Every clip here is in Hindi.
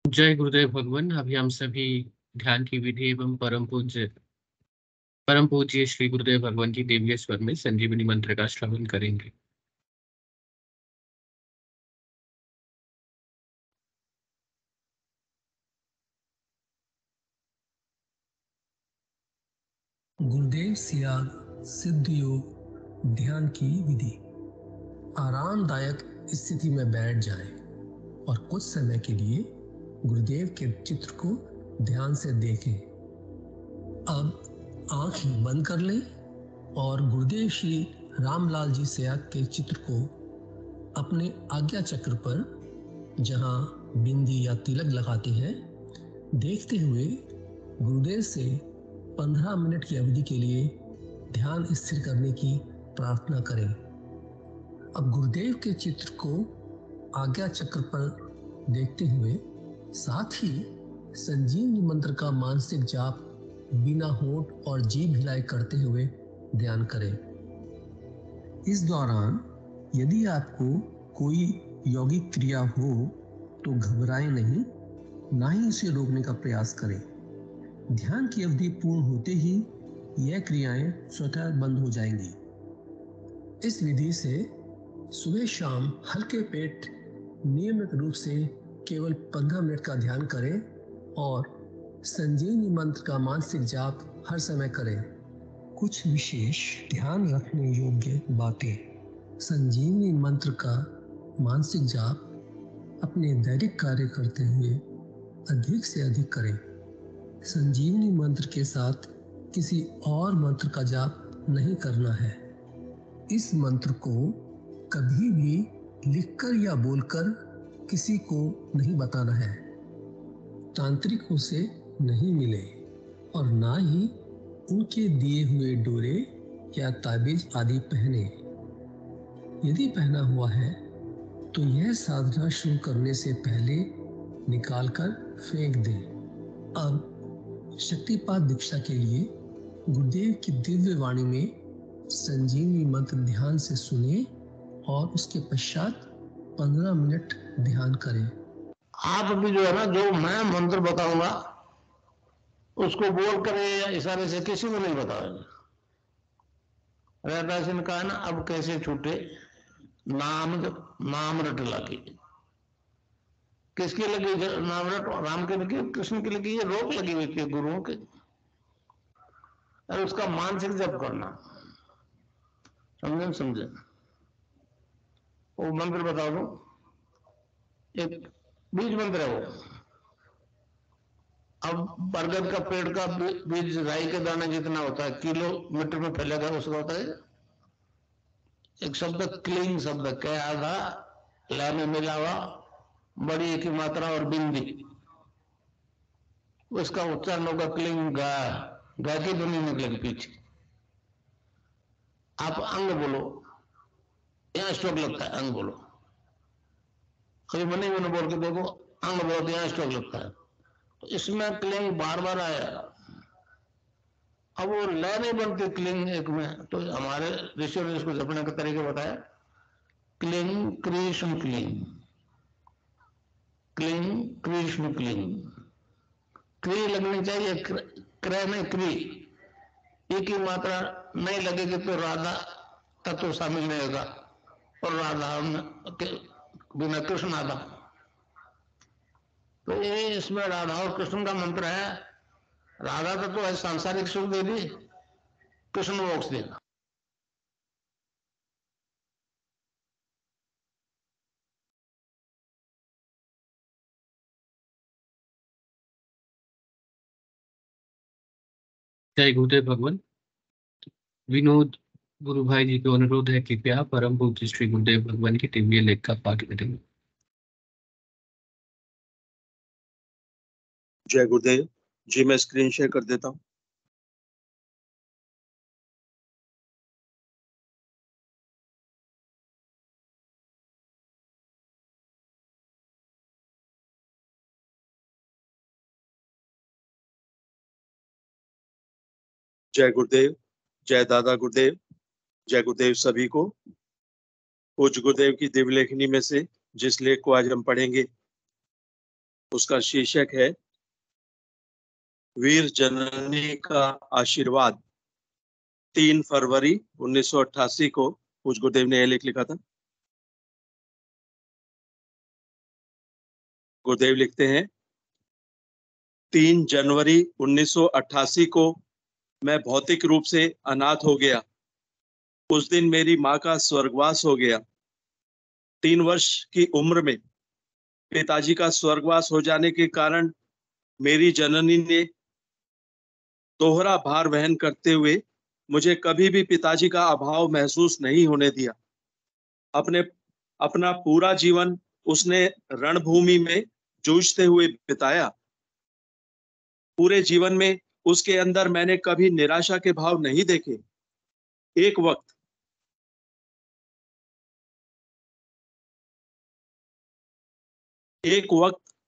जय गुरुदेव भगवान। अभी हम सभी ध्यान की विधि एवं परम पूज्य श्री गुरुदेव भगवान की दिव्य स्वर में संजीवनी मंत्र का श्रवण करेंगे। गुरुदेव सियाग सिद्ध योग ध्यान की विधि। आरामदायक स्थिति में बैठ जाएं और कुछ समय के लिए गुरुदेव के चित्र को ध्यान से देखें। अब आंख बंद कर लें और गुरुदेव श्री रामलाल जी सियाग के चित्र को अपने आज्ञा चक्र पर, जहां बिंदी या तिलक लगाते हैं, देखते हुए गुरुदेव से 15 मिनट की अवधि के लिए ध्यान स्थिर करने की प्रार्थना करें। अब गुरुदेव के चित्र को आज्ञा चक्र पर देखते हुए साथ ही संजीवनी मंत्र का मानसिक जाप बिना होंठ और जीभ हिलाई करते हुए ध्यान करें। इस दौरान यदि आपको कोई यौगिक क्रिया हो तो घबराएं नहीं, ना ही इसे रोकने का प्रयास करें। ध्यान की अवधि पूर्ण होते ही यह क्रियाएं स्वतः बंद हो जाएंगी। इस विधि से सुबह शाम हल्के पेट नियमित रूप से केवल 15 मिनट का ध्यान करें और संजीवनी मंत्र का मानसिक जाप हर समय करें। कुछ विशेष ध्यान रखने योग्य बातें। संजीवनी मंत्र का मानसिक जाप अपने दैनिक कार्य करते हुए अधिक से अधिक करें। संजीवनी मंत्र के साथ किसी और मंत्र का जाप नहीं करना है। इस मंत्र को कभी भी लिखकर या बोलकर किसी को नहीं बताना है। तांत्रिकों से नहीं मिले और ना ही उनके दिए हुए डोरे या ताबीज आदि पहने। यदि पहना हुआ है तो यह साधना शुरू करने से पहले निकालकर फेंक दें। अब शक्तिपात दीक्षा के लिए गुरुदेव की दिव्य वाणी में संजीवनी मंत्र ध्यान से सुने और उसके पश्चात 15 मिनट ध्यान करें। आप भी जो है ना, जो मैं मंत्र बताऊंगा उसको बोल कर या इशारे से किसी को नहीं बताओगे। रैदास ने कहा ना, अब कैसे छूटे नाम रट लगी। किसकी लगी नाम रट? राम की लगी, कृष्ण की लगी, ये रोक लगी हुई थी गुरुओं के। और उसका मानसिक जप करना, समझे? वो मंत्र बता दो, एक बीज मंत्र है वो। अब बरगद का पेड़ का बीज राई के दाने जितना होता है, किलोमीटर में फैलेगा, उसका होता है एक शब्द क्लीन शब्द, क्या आधा ला में मिला हुआ, बड़ी की मात्रा और बिंदी, उसका उच्चारण होगा क्लीन गा। गा की ध्वनि निकलेगी पीछे। आप अंग बोलो, यहां स्ट्रोक लगता है, अंग बोलो। कभी मनी मैंने बोल के देखो, अंग बोलो तो यहां स्ट्रोक लगता है। तो इसमें क्लिंग बार बार आया। अब वो लय नहीं बनती क्लिंग एक में, तो हमारे ऋषियों ने इसको जपने का तरीका बताया। Cling Krishna cling, cling Krishna cling. क्री लगनी चाहिए, क्रय में क्री। एक ही मात्रा नहीं लगेगी तो राधा तत्व शामिल नहीं होगा, और राधा बिना कृष्ण आधा। तो ये इसमें राधा और कृष्ण का मंत्र है। राधा तत्व है सांसारिक सुख दे दी, कृष्ण मोक्ष देना। जय गुरुदेव भगवान। विनोद गुरु भाई जी को अनुरोध है, कृपया परम पूज्य श्री गुरुदेव भगवान की दिव्य लेख का पाठ करेंगे। जय गुरुदेव जी। मैं स्क्रीन शेयर कर देता हूँ। जय गुरुदेव, जय दादा गुरुदेव, जय गुरुदेव सभी को। पूज्य गुरुदेव की दिव्य लेखनी में से जिस लेख को आज हम पढ़ेंगे उसका शीर्षक है वीर जननी का आशीर्वाद। 3 फरवरी 1988 को पूज्य गुरुदेव ने यह लेख लिखा था। गुरुदेव लिखते हैं, 3 जनवरी 1988 को मैं भौतिक रूप से अनाथ हो गया। उस दिन मेरी माँ का स्वर्गवास हो गया। 3 वर्ष की उम्र में पिताजी का स्वर्गवास हो जाने के कारण मेरी जननी ने दोहरा भार वहन करते हुए मुझे कभी भी पिताजी का अभाव महसूस नहीं होने दिया। अपना पूरा जीवन उसने रणभूमि में जूझते हुए बिताया। पूरे जीवन में उसके अंदर मैंने कभी निराशा के भाव नहीं देखे। एक वक्त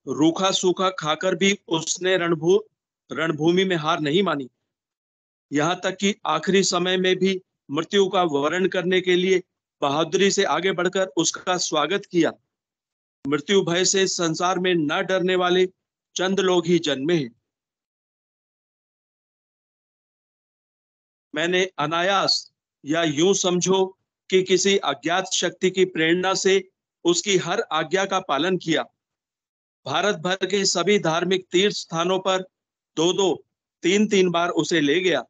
रूखा सूखा खाकर भी उसने रणभूमि में हार नहीं मानी। यहाँ तक कि आखिरी समय में भी मृत्यु का वरण करने के लिए बहादुरी से आगे बढ़कर उसका स्वागत किया। मृत्यु भय से संसार में न डरने वाले चंद लोग ही जन्मे हैं। मैंने अनायास या यूं समझो कि किसी अज्ञात शक्ति की प्रेरणा से उसकी हर आज्ञा का पालन किया। भारत भर के सभी धार्मिक तीर्थ स्थानों पर 2-2, 3-3 बार उसे ले गया।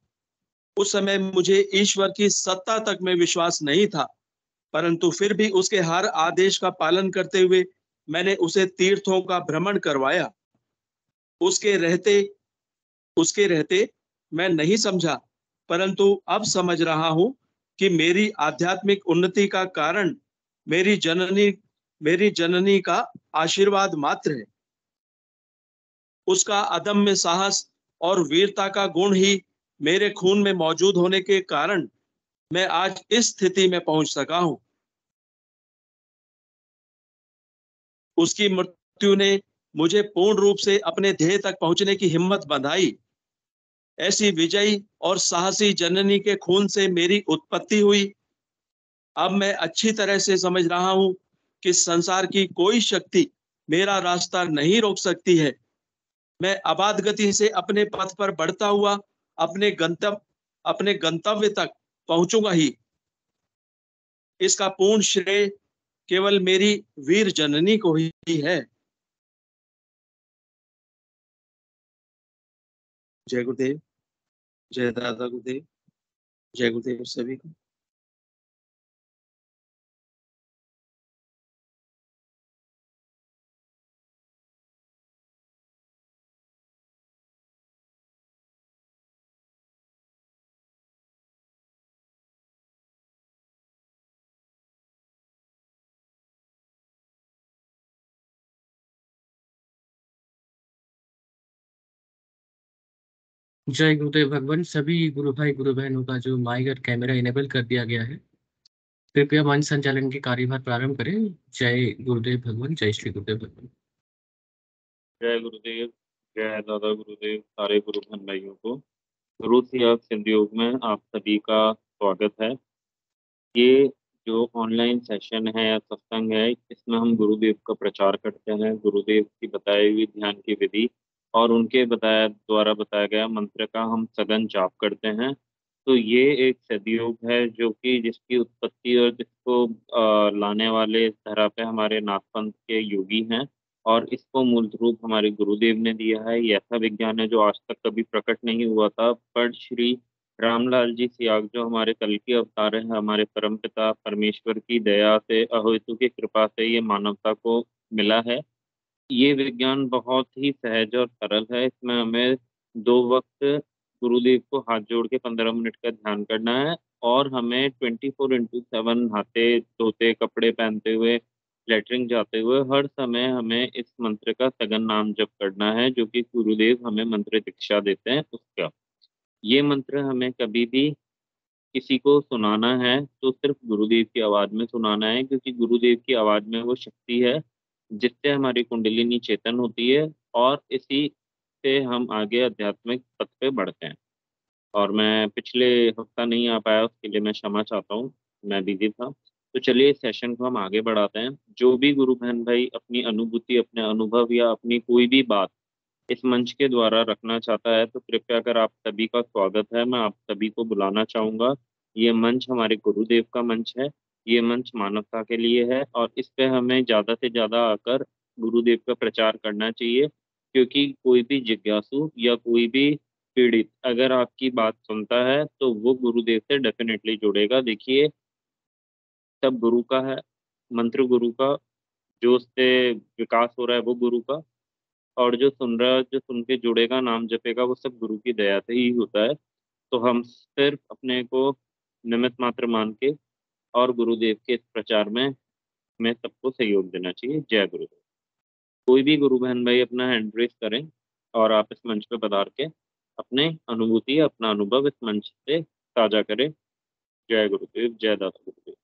उस समय मुझे ईश्वर की सत्ता तक में विश्वास नहीं था, परंतु फिर भी उसके हर आदेश का पालन करते हुए मैंने उसे तीर्थों का भ्रमण करवाया। उसके रहते मैं नहीं समझा, परंतु अब समझ रहा हूं कि मेरी आध्यात्मिक उन्नति का कारण मेरी जननी का आशीर्वाद मात्र है। उसका अदम्य साहस और वीरता का गुण ही मेरे खून में मौजूद होने के कारण मैं आज इस स्थिति में पहुंच सका हूं। उसकी मृत्यु ने मुझे पूर्ण रूप से अपने ध्येय तक पहुंचने की हिम्मत बंधाई। ऐसी विजयी और साहसी जननी के खून से मेरी उत्पत्ति हुई। अब मैं अच्छी तरह से समझ रहा हूं कि संसार की कोई शक्ति मेरा रास्ता नहीं रोक सकती है। मैं अबाध गति से अपने पथ पर बढ़ता हुआ अपने गंतव्य तक पहुंचूंगा ही। इसका पूर्ण श्रेय केवल मेरी वीर जननी को ही है। जय गुरुदेव, जय दादा गुरुदेव, जय गुरुदेव सभी को। जय गुरुदेव भगवान। सभी गुरु भाई गुरु बहनों का जो माइक और कैमरा इनेबल कर दिया गया है, कृपया मंच संचालन के कार्यभार प्रारंभ करें। जय गुरुदेव भगवान, जय श्री गुरुदेव भगवान। जय गुरुदेव, जय दादा गुरुदेव, सारे गुरु बहन भाइयों को गुरु सियाग सिंध योग में आप सभी का स्वागत है। ये जो ऑनलाइन सेशन है या सत्संग है, इसमें हम गुरुदेव का प्रचार करते हैं। गुरुदेव की बताई हुई ध्यान की विधि और उनके द्वारा बताया गया मंत्र का हम सघन जाप करते हैं। तो ये एक सदयोग है जो कि जिसकी उत्पत्ति और जिसको लाने वाले इस धरा पे हमारे नाथपंथ के योगी हैं और इसको मूल रूप हमारे गुरुदेव ने दिया है। ये ऐसा विज्ञान है जो आज तक कभी प्रकट नहीं हुआ था, पर श्री रामलाल जी सियाग जो हमारे कल की अवतार है, हमारे परमपिता परमेश्वर की दया से, अहेतु की कृपा से ये मानवता को मिला है। ये विज्ञान बहुत ही सहज और सरल है। इसमें हमें 2 वक्त गुरुदेव को हाथ जोड़ के 15 मिनट का ध्यान करना है और हमें 24/7 नहाते धोते कपड़े पहनते हुए लेटरिन जाते हुए हर समय हमें इस मंत्र का सघन नाम जप करना है, जो कि गुरुदेव हमें मंत्र दीक्षा देते हैं उसका। ये मंत्र हमें कभी भी किसी को सुनाना है तो सिर्फ गुरुदेव की आवाज में सुनाना है, क्योंकि गुरुदेव की आवाज में वो शक्ति है जिससे हमारी कुंडलिनी चेतन होती है और इसी से हम आगे आध्यात्मिक पथ पे बढ़ते हैं। और मैं पिछले हफ्ता नहीं आ पाया, उसके लिए मैं क्षमा चाहता हूँ, मैं बिजी था। तो चलिए इस सेशन को हम आगे बढ़ाते हैं। जो भी गुरु बहन भाई अपनी अनुभूति, अपने अनुभव या अपनी कोई भी बात इस मंच के द्वारा रखना चाहता है तो कृपया कर आप सभी का स्वागत है। मैं आप सभी को बुलाना चाहूंगा। ये मंच हमारे गुरुदेव का मंच है, ये मंच मानवता के लिए है और इस पे हमें ज़्यादा से ज़्यादा आकर गुरुदेव का प्रचार करना चाहिए, क्योंकि कोई भी जिज्ञासु या कोई भी पीड़ित अगर आपकी बात सुनता है तो वो गुरुदेव से डेफिनेटली जुड़ेगा। देखिए, सब गुरु का है, मंत्र गुरु का, जो उससे विकास हो रहा है वो गुरु का, और जो सुन रहा है, जो सुन के जुड़ेगा, नाम जपेगा, वो सब गुरु की दया से ही होता है। तो हम सिर्फ अपने को निमित्त मात्र मान के और गुरुदेव के इस प्रचार में हमें सबको सहयोग देना चाहिए। जय गुरुदेव। कोई भी गुरु बहन भाई अपना हैंड रेस करें और आप इस मंच पे पधार के अपने अनुभूति, अपना अनुभव इस मंच से साझा करें। जय गुरुदेव, जय दाता गुरुदेव।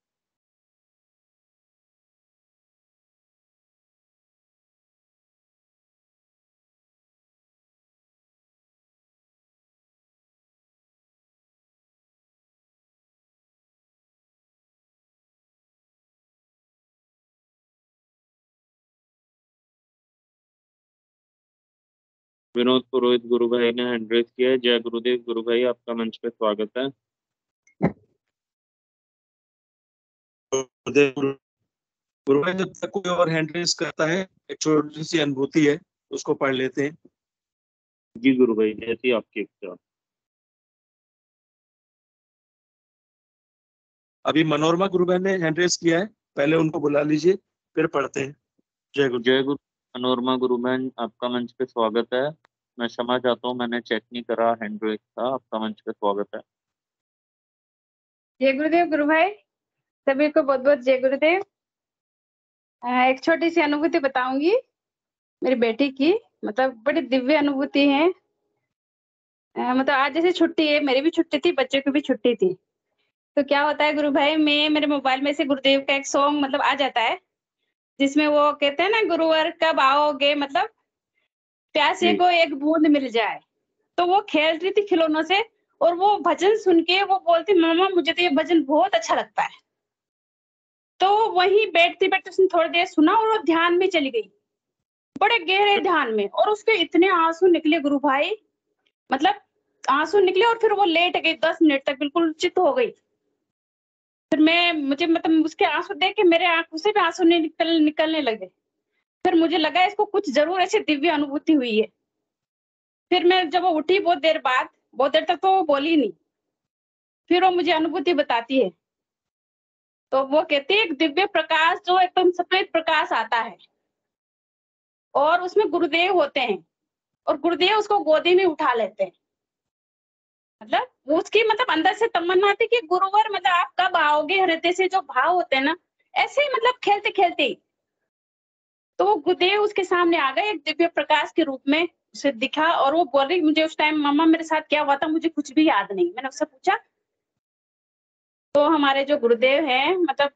विनोद पुरोहित गुरु भाई ने हैंड रेस किया है। जय गुरुदेव। गुरु भाई आपका मंच पे स्वागत है। गुरु भाई, जब तक कोई और हैंड रेस करता है, एक छोटी सी अनुभूति है, उसको पढ़ लेते हैं। जी गुरु भाई, जैसी आपकी इच्छा। अभी मनोरमा गुरु बहन ने हैंड रेस किया है, पहले उनको बुला लीजिए, फिर पढ़ते हैं। जय गुरु। जय गुरु। मनोरमा गुरु बहन, आपका मंच पे स्वागत है। मैं क्षमा चाहता हूँ, मैंने चेक नहीं करा, हैंड रेस था। आपका मंच पे स्वागत है। जय गुरुदेव गुरु भाई, सभी को बहुत बहुत जय गुरुदेव। एक छोटी सी अनुभूति बताऊंगी मेरी बेटी की, मतलब बड़ी दिव्य अनुभूति है। मतलब आज जैसे छुट्टी है, मेरी भी छुट्टी थी, बच्चे की भी छुट्टी थी। तो क्या होता है गुरु भाई, मैं मेरे मोबाइल में से गुरुदेव का एक सॉन्ग मतलब आ जाता है, जिसमें वो कहते हैं ना, गुरुवर कब आओगे, मतलब प्यासे जी को एक बूंद मिल जाए। तो वो खेल रही थी खिलौनों से, और वो भजन सुन के वो बोलती, मामा मुझे तो ये भजन बहुत अच्छा लगता है। तो वहीं बैठते बैठते उसने थोड़ी देर सुना और वो ध्यान में चली गई, बड़े गहरे ध्यान में, और उसके इतने आंसू निकले गुरु भाई, मतलब आंसू निकले, और फिर वो लेट गई 10 मिनट तक, बिल्कुल चित हो गई। फिर मुझे मतलब उसके आंसू देख के मेरे आंखों से भी आंसू निकलने लगे। फिर मुझे लगा इसको कुछ जरूर ऐसी दिव्य अनुभूति हुई है। फिर मैं जब वो उठी बहुत देर तक तो वो बोली नहीं। फिर वो मुझे अनुभूति बताती है, तो वो कहती है एक दिव्य प्रकाश जो एकदम सफेद प्रकाश आता है, और उसमें गुरुदेव होते हैं, और गुरुदेव उसको गोदी में उठा लेते हैं। मतलब वो उसकी मतलब अंदर से तमन्ना थी कि गुरुवर मतलब आप कब आओगे, हृदय से जो भाव होते हैं ना, ऐसे ही मतलब खेलते खेलते ही तो वो गुरुदेव उसके सामने आ गए एक दिव्य प्रकाश के रूप में, उसे दिखा। और वो बोल रही, मुझे उस टाइम मम्मा मेरे साथ क्या हुआ था मुझे कुछ भी याद नहीं। मैंने उससे पूछा, तो हमारे जो गुरुदेव हैं, मतलब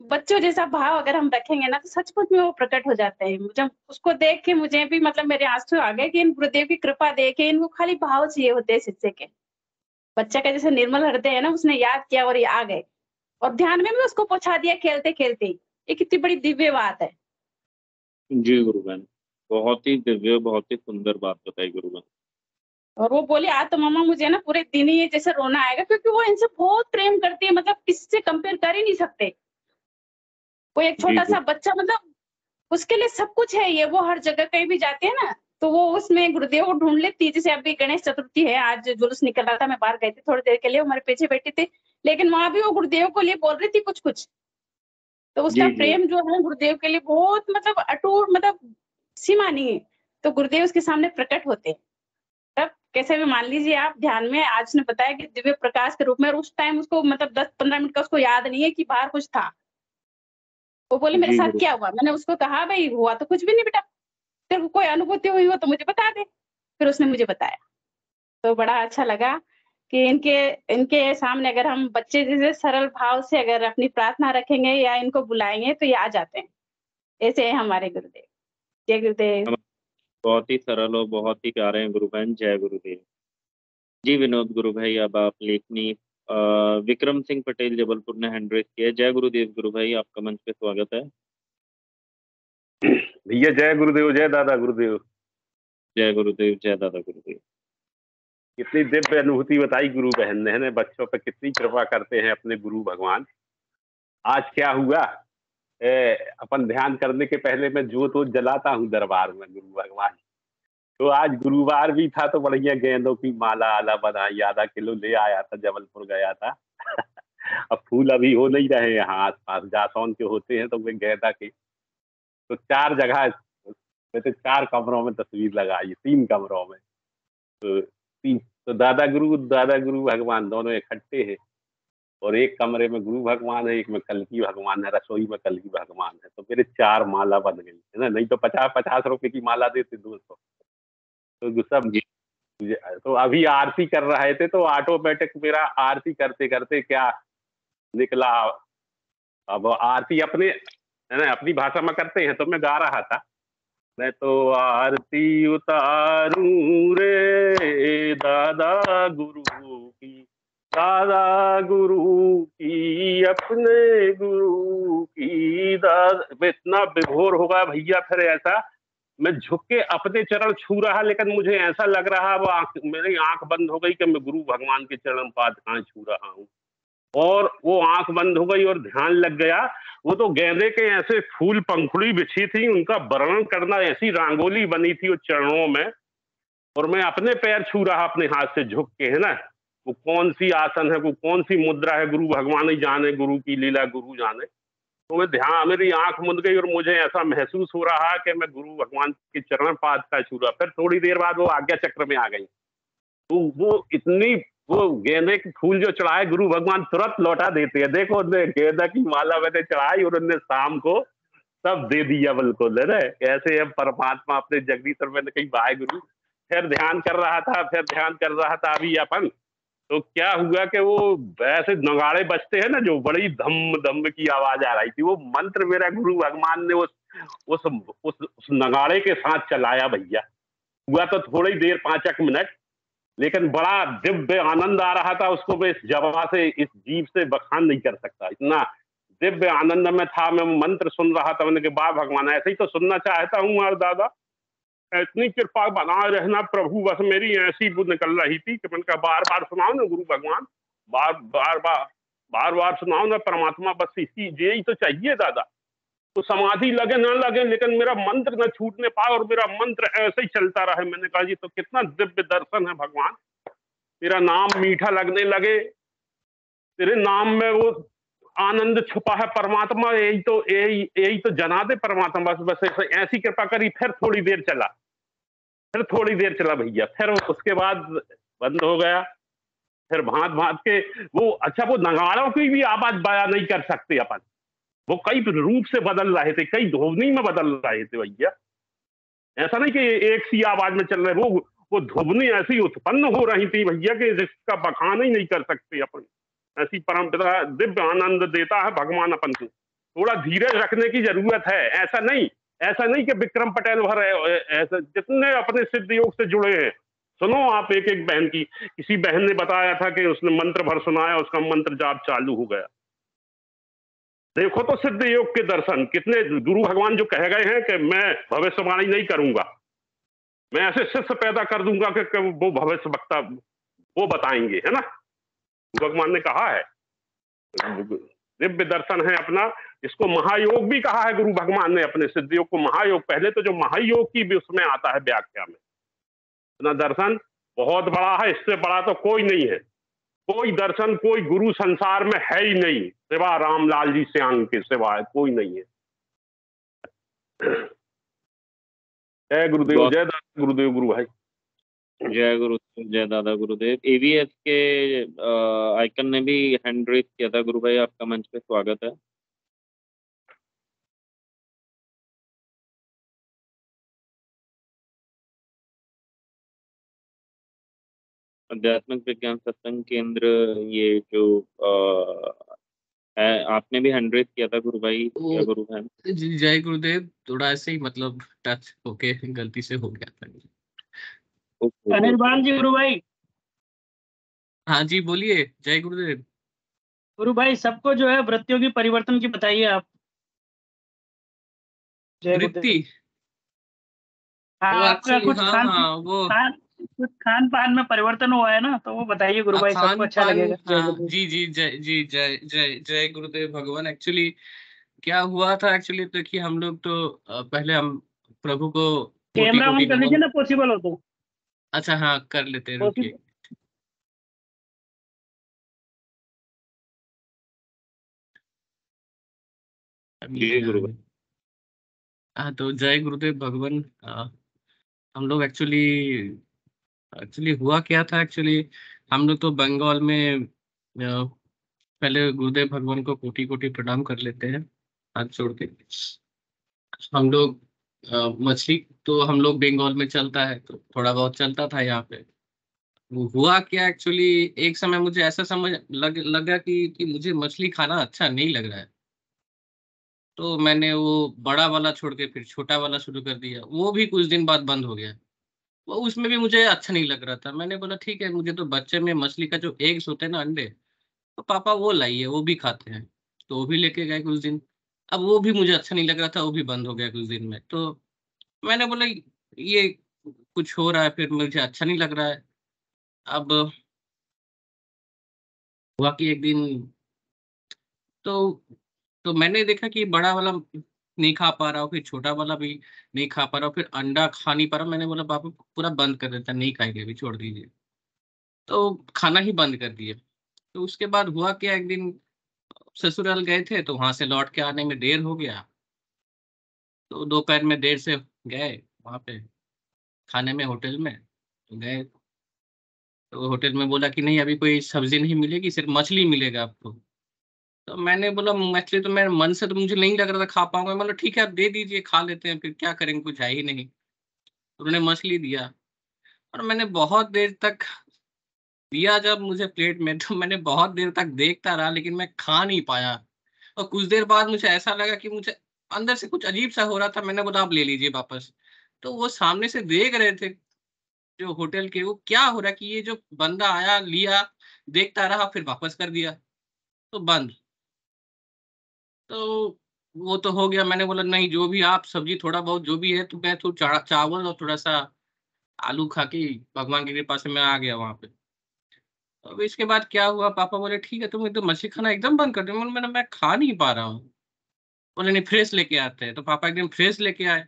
बच्चों जैसा भाव अगर हम रखेंगे ना, तो सचमुच में वो प्रकट हो जाते हैं। मुझे उसको देख के मुझे भी मतलब मेरे आंसू आ गए कि इन गुरुदेव की कृपा देख के इनको खाली भाव चाहिए होते हैं शिष्य के। बच्चा का जैसे निर्मल हृदय है ना, उसने याद किया और ये आ गए, और ध्यान में भी उसको पहुंचा दिया खेलते खेलते ही। ये कितनी बड़ी दिव्य बात है। जी गुरु बहन, बहुत ही दिव्य, बहुत ही सुंदर बात बताई गुरु बहन। और वो बोली, आज तो मम्मा मुझे ना पूरे दिन ही ये जैसे रोना आएगा, क्योंकि वो इनसे बहुत प्रेम करती है, मतलब किसी से कंपेयर कर ही नहीं सकते। वो एक जी छोटा गुरु। सा बच्चा, मतलब उसके लिए सब कुछ है ये। वो हर जगह कहीं भी जाती है ना, तो वो उसमें गुरुदेव को ढूंढ लेती है। जैसे अभी गणेश चतुर्थी है, आज जुलूस निकल रहा था, मैं बाहर गई थी थोड़ी देर के लिए, वो हमारे पीछे बैठी थी, लेकिन वहां भी वो गुरुदेव को लिए बोल रही थी कुछ कुछ। तो उसका जी जी। प्रेम जो है गुरुदेव के लिए बहुत मतलब अटूट, मतलब सीमा नहीं है। तो गुरुदेव उसके सामने प्रकट होते हैं। तब कैसे भी मान लीजिए आप ध्यान में, आज उसने बताया कि दिव्य प्रकाश के रूप में, और उस टाइम उसको मतलब 10-15 मिनट का उसको याद नहीं है कि बाहर कुछ था। वो बोले मेरे जी साथ गुरु। क्या हुआ। मैंने उसको कहा, भाई हुआ तो कुछ भी नहीं बेटा, तेरे को कोई अनुभूति हुई हो तो मुझे बता दे। फिर उसने मुझे बताया, तो बड़ा अच्छा लगा कि इनके इनके सामने अगर हम बच्चे जैसे सरल भाव से अगर अपनी प्रार्थना रखेंगे या इनको बुलाएंगे तो ये आ जाते हैं। ऐसे है हमारे गुरुदेव। जय गुरुदेव। हम बहुत ही सरल और बहुत ही प्यारे हैं गुरु बहन। जय गुरुदेव। जी विनोद गुरु भाई, अब आप लेखनी विक्रम सिंह पटेल जबलपुर ने हैंड रेज किया है। जय गुरुदेव गुरु भाई, आपका मंच पे स्वागत है। भैया जय गुरुदेव, जय दादा गुरुदेव। जय गुरुदेव, जय दादा गुरुदेव। कितनी दिव्य अनुभूति बताई गुरु बहन ने, बच्चों पर कितनी कृपा करते हैं अपने गुरु भगवान। आज क्या हुआ, अपन ध्यान करने के पहले मैं जोत वोत जलाता हूँ दरबार में गुरु भगवान। तो आज गुरुवार भी था तो बढ़िया गेंदों की माला आला बनाई, आधा किलो ले आया था, जबलपुर गया था। अब फूल अभी हो नहीं रहे यहाँ आस पास, जासौन के होते हैं तो वे गेंदा के। तो 4 जगह, वैसे 4 कमरों में तस्वीर लगाई, 3 कमरों में। तो दादा गुरु भगवान दोनों इकट्ठे हैं, और एक कमरे में गुरु भगवान है, एक में कल्की भगवान है, रसोई में कल्की भगवान है। तो मेरे 4 माला बन गई है ना, नहीं तो 50-50 रुपए की माला देते 200। तो सब तो अभी आरती कर रहे थे तो ऑटोमेटिक मेरा आरती करते करते क्या निकला। अब आरती अपने है ना अपनी भाषा में करते हैं, तो मैं गा रहा था, मैं तो आरती उतारूं रे दादा गुरु की, दादा गुरु की, अपने गुरु की दादा। इतना विभोर होगा भैया, फिर ऐसा मैं झुक के अपने चरण छू रहा, लेकिन मुझे ऐसा लग रहा वो मेरी आंख बंद हो गई कि मैं गुरु भगवान के चरण पाद कहाँ छू रहा हूँ। और वो आंख बंद हो गई और ध्यान लग गया। वो तो गेंदे के ऐसे फूल पंखुड़ी बिछी थी, उनका वर्णन करना, ऐसी रंगोली बनी थी वो चरणों में, और मैं अपने पैर छू रहा अपने हाथ से झुक के, है ना। वो कौन सी आसन है, वो कौन सी मुद्रा है, गुरु भगवान ही जाने, गुरु की लीला गुरु जाने। तो मैं ध्यान, मेरी आंख मुंद गई और मुझे ऐसा महसूस हो रहा कि मैं गुरु भगवान के चरण पाद का छू रहा। फिर थोड़ी देर बाद वो आज्ञा चक्र में आ गई, तो वो इतनी, वो गेंदे के फूल जो चढ़ाए गुरु भगवान तुरंत लौटा देते हैं। देखो गेंदा की माला मैंने चढ़ाई और उन्होंने शाम को सब दे दिया, बिल्कुल है ना। ऐसे अब परमात्मा अपने जगदीश्वर में कहीं वाहे गुरु। फिर ध्यान कर रहा था अभी अपन, तो क्या हुआ कि वो ऐसे नगाड़े बजते हैं ना, जो बड़ी धम धम की आवाज आ रही थी, वो मंत्र मेरा गुरु भगवान ने उस नगाड़े के साथ चलाया भैया। हुआ तो थोड़ी देर 5 मिनट, लेकिन बड़ा दिव्य आनंद आ रहा था। उसको मैं इस जवा से, इस जीव से बखान नहीं कर सकता, इतना दिव्य आनंद में था। मैं मंत्र सुन रहा था, मैंने कहा वाह भगवान, ऐसे ही तो सुनना चाहता हूँ यार दादा, इतनी कृपा बनाए रहना प्रभु। बस मेरी ऐसी बुद्ध निकल रही थी कि मैंने कहा बार बार सुनाओ ना गुरु भगवान, बार बार सुनाओ ना परमात्मा, बस इसी यही तो चाहिए दादा। तो समाधि लगे ना लगे, लेकिन मेरा मंत्र न छूटने पाए और मेरा मंत्र ऐसे ही चलता रहे। मैंने कहा जी तो कितना दिव्य दर्शन है भगवान, तेरा नाम मीठा लगने लगे, तेरे नाम में वो आनंद छुपा है परमात्मा, यही तो जना दे परमात्मा, बस ऐसी कृपा करी। फिर थोड़ी देर चला भैया, फिर उसके बाद बंद हो गया। फिर भांत के वो, अच्छा वो नगाड़ों की भी आवाज बयां नहीं कर सकते अपन, वो कई रूप से बदल रहे थे, कई ध्वनि में बदल रहे थे भैया। ऐसा नहीं कि एक सी आवाज में चल रहे, वो ध्वनि ऐसी उत्पन्न हो रही थी भैया कि जिसका बखान ही नहीं कर सकते अपन। ऐसी परंपरा दिव्य आनंद देता है भगवान अपन को। थोड़ा धीरज रखने की जरूरत है। ऐसा नहीं कि विक्रम पटेल भर ऐसा, जितने अपने सिद्ध योग से जुड़े हैं, सुनो आप एक एक बहन की। किसी बहन ने बताया था कि उसने मंत्र भर सुनाया, उसका मंत्र जाप चालू हो गया। देखो तो सिद्ध योग के दर्शन कितने, गुरु भगवान जो कह गए हैं कि मैं भविष्यवाणी नहीं करूंगा, मैं ऐसे शिष्य पैदा कर दूंगा कि वो भविष्य वक्ता वो बताएंगे, है ना। भगवान ने कहा है, दिव्य दर्शन है अपना, इसको महायोग भी कहा है गुरु भगवान ने अपने सिद्ध योग को महायोग। पहले तो जो महायोग की भी उसमें आता है व्याख्या में, इतना दर्शन बहुत बड़ा है, इससे बड़ा तो कोई नहीं है। कोई दर्शन, कोई गुरु संसार में है ही नहीं, सिवा रामलाल जी सियांग के सिवा कोई नहीं है। जय गुरुदेव, जय दादा गुरुदेव गुरु भाई। जय गुरुदेव, जय दादा गुरुदेव। एवीएस के आइकन ने भी हैंड रेज किया था गुरु भाई, आपका मंच पे स्वागत है। आध्यात्मिक विज्ञान सत्संग केंद्र, ये जो है, आपने भी हैंड रेज किया था गुरु भाई या गुरु बहन? जय गुरुदेव, थोड़ा ऐसे ही मतलब टच होके गलती से हो गया था। अनिर्बान जी गुरु भाई हाँ जी, बोलिए। जय गुरुदेव। गुरु भाई सबको जो है वृत्तियों की परिवर्तन की बताइए आप। जय वृत्ति? गुरुदेव। हाँ, वो आपका एक्चुअली, हाँ हाँ, वो कुछ खान पान में परिवर्तन हुआ है ना, तो वो बताइए गुरु भाई, सबको खान अच्छा पान, लगेगा। जय हाँ गुरुदेव। जी जी, जय जी, जय जय जय गुरुदेव भगवान। एक्चुअली क्या हुआ था, एक्चुअली देखिए हम लोग तो पहले हम प्रभु को कोटि कैमरा कोटि ऑन कर लीजिए नमन। ना, पॉसिबल हो तो। अच्छा हाँ, कर लेते हैं, रुकिए। पॉसिबल। अभी जी क्या गुरु है। हाँ तो जय गुरुदेव भगवान। हम लोग एक्चुअली एक्चुअली हुआ क्या था, एक्चुअली हम लोग तो बंगाल में पहले गुरुदेव भगवान को कोटि कोटि प्रणाम कर लेते हैं हाथ जोड़ के। हम लोग मछली तो हम लोग बंगाल में चलता है, तो थोड़ा बहुत चलता था यहाँ पे। वो हुआ क्या, एक्चुअली एक समय मुझे ऐसा समझ लगा कि मुझे मछली खाना अच्छा नहीं लग रहा है। तो मैंने वो बड़ा वाला छोड़ के फिर छोटा वाला शुरू कर दिया। वो भी कुछ दिन बाद बंद हो गया। वो उसमें भी मुझे अच्छा नहीं लग रहा था। मैंने बोला ठीक है, मुझे तो बच्चे में मछली का जो एग्स होते हैं ना, अंडे, तो पापा वो लाइए, वो भी खाते हैं। तो वो भी लेके गए कुछ दिन। अब वो भी मुझे अच्छा नहीं लग रहा था, वो भी बंद हो गया कुछ दिन में। तो मैंने बोला ये कुछ हो रहा है, फिर मुझे अच्छा नहीं लग रहा है। अब हुआ कि एक दिन तो तो मैंने देखा कि बड़ा वाला नहीं खा पा रहा हूँ, फिर छोटा वाला भी नहीं खा पा रहा हूँ, फिर अंडा खा नहीं पा रहा हूँ। मैंने बोला पापा पूरा बंद कर देता, नहीं खाएंगे अभी, छोड़ दीजिए। तो खाना ही बंद कर दिए। तो उसके बाद हुआ क्या, एक दिन ससुराल गए थे, तो वहां से लौट के आने में देर हो गया। तो दोपहर में देर से गए वहां पे खाने में, होटल में तो गए। तो होटल में बोला कि नहीं, अभी कोई सब्जी नहीं मिलेगी, सिर्फ मछली मिलेगा आपको। तो मैंने बोला मछली तो मेरे मन से तो मुझे नहीं लग रहा था खा पाऊंगा। मतलब ठीक है, आप दे दीजिए, खा लेते हैं, फिर क्या करेंगे, कुछ है ही नहीं। तो उन्होंने मछली दिया और मैंने बहुत देर तक दिया जब मुझे प्लेट में, तो मैंने बहुत देर तक देखता रहा, लेकिन मैं खा नहीं पाया। और कुछ देर बाद मुझे ऐसा लगा कि मुझे अंदर से कुछ अजीब सा हो रहा था। मैंने बोला आप ले लीजिए वापस। तो वो सामने से देख रहे थे जो होटल के, वो क्या हो रहा है कि ये जो बंदा आया, लिया, देखता रहा, फिर वापस कर दिया, तो बंद। तो वो तो हो गया। मैंने बोला नहीं, जो भी आप सब्जी थोड़ा बहुत जो भी है, तो मैं तो चावल और थोड़ा सा आलू खा के भगवान की कृपा से मैं आ गया वहां पे। अब इसके बाद क्या हुआ, पापा बोले ठीक है तुम एकदम मछली खाना एकदम बंद कर दो। मैं खा नहीं पा रहा हूँ। बोले नहीं, फ्रेश लेके आते हैं। तो पापा एकदम फ्रेश लेके आए।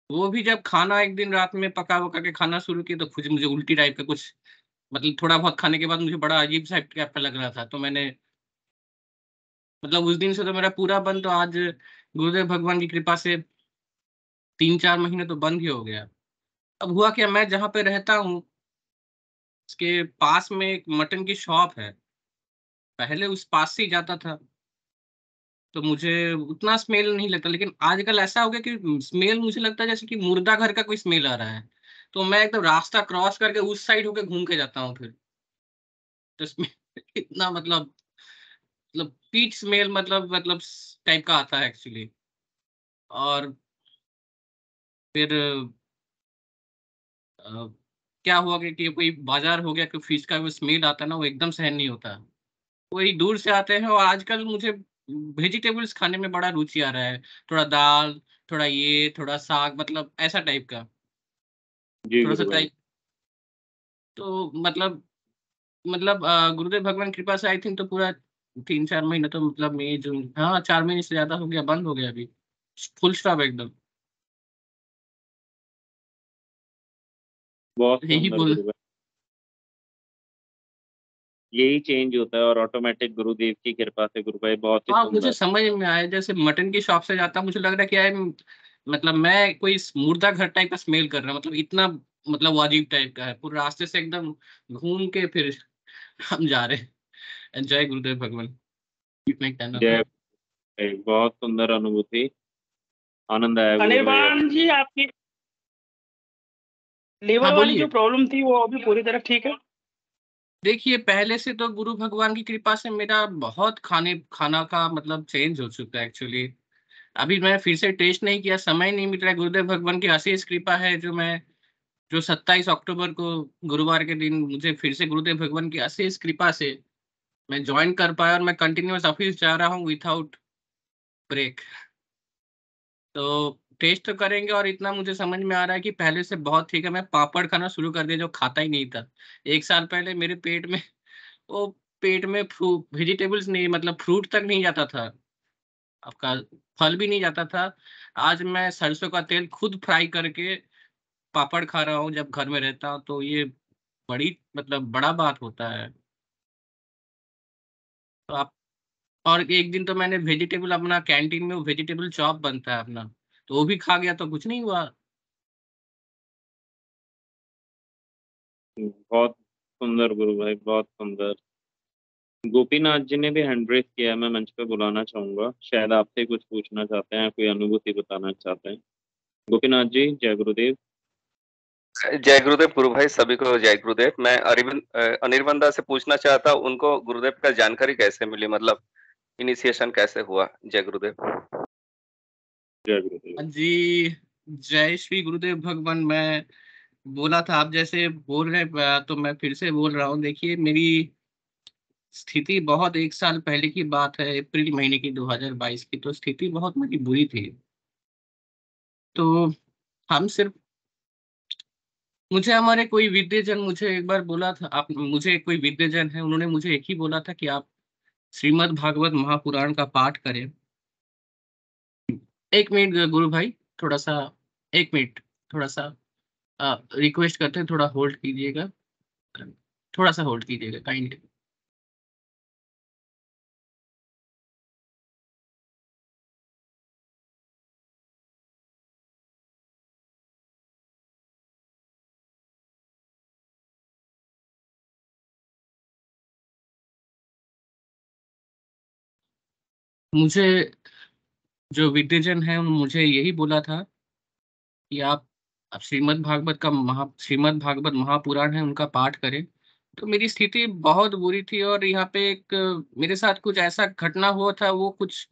वो भी जब खाना एक दिन रात में पका वका के खाना शुरू किया, तो कुछ मुझे उल्टी टाइप का कुछ, मतलब थोड़ा बहुत खाने के बाद मुझे बड़ा अजीब सा टाइप का लग रहा था। तो मैंने, मतलब उस दिन से तो मेरा पूरा बंद। तो आज गुरुदेव भगवान की कृपा से 3-4 महीने तो बंद ही हो गया। अब हुआ क्या, मैं जहाँ पे रहता हूँ उसके पास में एक मटन की शॉप है। पहले उस पास से ही जाता था, तो मुझे उतना स्मेल नहीं लगता। लेकिन आजकल ऐसा हो गया कि स्मेल मुझे लगता है जैसे कि मुर्दा घर का कोई स्मेल आ रहा है। तो मैं एकदम रास्ता क्रॉस करके उस साइड होके घूम के जाता हूँ फिर। तो स्मेल इतना, मतलब पीच स्मेल, मतलब टाइप का आता है एक्चुअली। और फिर अ, क्या हुआ कि कोई बाजार हो गया कि फिश का वो स्मेल आता है ना, वो एकदम सहन नहीं होता। वही दूर से आते हैं। और आजकल मुझे वेजिटेबल्स खाने में बड़ा रुचि आ रहा है। थोड़ा दाल, थोड़ा ये, थोड़ा साग, मतलब ऐसा टाइप का जी थोड़ा सा गुरु भाई। टाइप। तो मतलब गुरुदेव भगवान कृपा से आई थिंक तो पूरा 3-4 महीने तो, मतलब मई जून, हाँ 4 महीने से ज्यादा हो गया, बंद हो गया अभी, फुल स्टॉप एकदम। बहुत यही सुंदर बोल। गुरु भाई। यही चेंज होता है और ऑटोमेटिक गुरुदेव की कृपा से गुरु भाई, बहुत ही हाँ मुझे सुंदर। समझ में आया, जैसे मटन की शॉप से जाता मुझे लग रहा है कि यार, मतलब मैं कोई मुर्दा घर टाइप का स्मेल कर रहा हूँ, मतलब इतना, मतलब वो अजीब टाइप का है। पूरे रास्ते से एकदम घूम के फिर हम जा रहे हैं। जय गुरुदेव भगवान। इतना ही कहना था। जय भाई, बहुत सुंदर अनुभूति, आनंद आया गुरु भाई। अनिर्बान जी, आपकी हाँ लीवर वाली जो बोलिए। प्रॉब्लम थी वो अभी पूरी तरह ठीक है? देखिए पहले से तो गुरु भगवान की कृपा से मेरा बहुत खाना का मतलब चेंज हो चुका है एक्चुअली। अभी मैं फिर से टेस्ट नहीं किया, समय नहीं मिल रहा है। गुरुदेव भगवान की असीस कृपा है जो मैं जो 27 अक्टूबर को गुरुवार के दिन मुझे फिर से गुरुदेव भगवान की अशेष कृपा से मैं ज्वाइन कर पाया और मैं कंटिन्यूअस ऑफिस जा रहा हूँ विथआउट ब्रेक। तो टेस्ट तो करेंगे और इतना मुझे समझ में आ रहा है कि पहले से बहुत ठीक है। मैं पापड़ खाना शुरू कर दिया जो खाता ही नहीं था। 1 साल पहले मेरे पेट में वो पेट में वेजिटेबल्स नहीं, मतलब फ्रूट तक नहीं जाता था। आपका फल भी नहीं जाता था। आज मैं सरसों का तेल खुद फ्राई करके पापड़ खा रहा हूँ जब घर में रहता हूँ, तो ये बड़ी मतलब बड़ा बात होता है। तो आप और एक दिन तो मैंने वेजिटेबल अपना कैंटीन में वो वेजिटेबल चॉप बनता है अपना, तो वो भी खा गया तो कुछ नहीं हुआ। बहुत सुंदर गुरु भाई, बहुत सुंदर। गोपीनाथ जी ने भी हैंड रेस किया है, मैं मंच पे बुलाना चाहूंगा। शायद आपसे कुछ पूछना चाहते हैं, कोई अनुभूति बताना चाहते हैं। गोपीनाथ जी, जय गुरुदेव। जय गुरुदेव गुरु भाई, सभी को जय गुरुदेव। मैं अनिर्बंदा से पूछना चाहता हूँ, उनको गुरुदेव का जानकारी कैसे मिली, मतलब इनिशिएशन कैसे हुआ? जय गुरुदेव। जय गुरुदेव जी, जय श्री गुरुदेव भगवान। मैं बोला था आप जैसे बोल रहे तो मैं फिर से बोल रहा हूँ। देखिए मेरी स्थिति बहुत 1 साल पहले की बात है, अप्रैल महीने की 2022 की, तो स्थिति बहुत मेरी बुरी थी। तो हम सिर्फ मुझे हमारे कोई विद्यजन मुझे एक बार बोला था, आप मुझे कोई विद्यजन है, उन्होंने मुझे एक ही बोला था कि आप श्रीमद् भागवत महापुराण का पाठ करें। 1 मिनट गुरु भाई, थोड़ा सा 1 मिनट, थोड़ा सा रिक्वेस्ट करते हैं, थोड़ा होल्ड कीजिएगा, थोड़ा सा होल्ड कीजिएगा काइंडली। मुझे जो विद्यजन है मुझे यही बोला था कि आप श्रीमद् भागवत महापुराण है उनका पाठ करें। तो मेरी स्थिति बहुत बुरी थी और यहाँ पे एक मेरे साथ कुछ ऐसा घटना हुआ था, वो कुछ